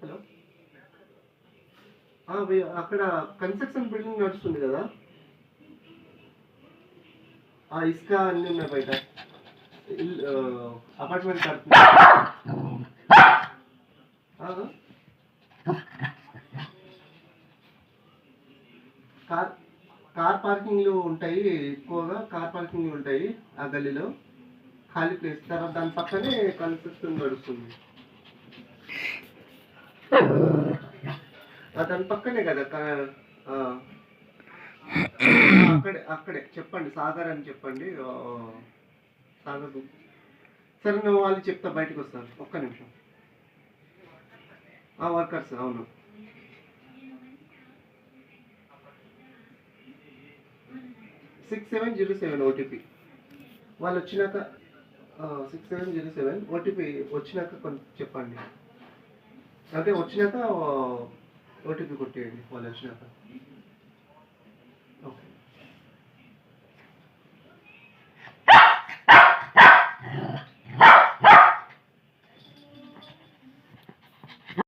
Hello. అక్కడ construction building నడుస్తుంది కదా, ఆ ఇసుక అన్నీ ఉన్నాయి బయట. అపార్ట్మెంట్ కడుతుంది. కార్ కార్ పార్కింగ్లు ఉంటాయి, ఎక్కువగా కార్ పార్కింగ్లు ఉంటాయి ఆ గల్లీలో. ఖాళీ ప్లేస్, తర్వాత దాని పక్కనే కన్స్ట్రక్షన్ నడుస్తుంది. దాని పక్కనే కదా. అక్కడే అక్కడే చెప్పండి, సాగర్ అని చెప్పండి. సాగర్. సరే, నువ్వు వాళ్ళు చెప్తా, బయటకు వస్తాను, ఒక్క నిమిషం. వర్కర్స్, అవును. 6707 ఓటీపీ. వాళ్ళు వచ్చినాక 6707 ఓటీపీ వచ్చినాక కొంచెం చెప్పండి. అంటే వచ్చినాక ఓటీపీ కొట్టేయండి వాళ్ళు వచ్చినాక.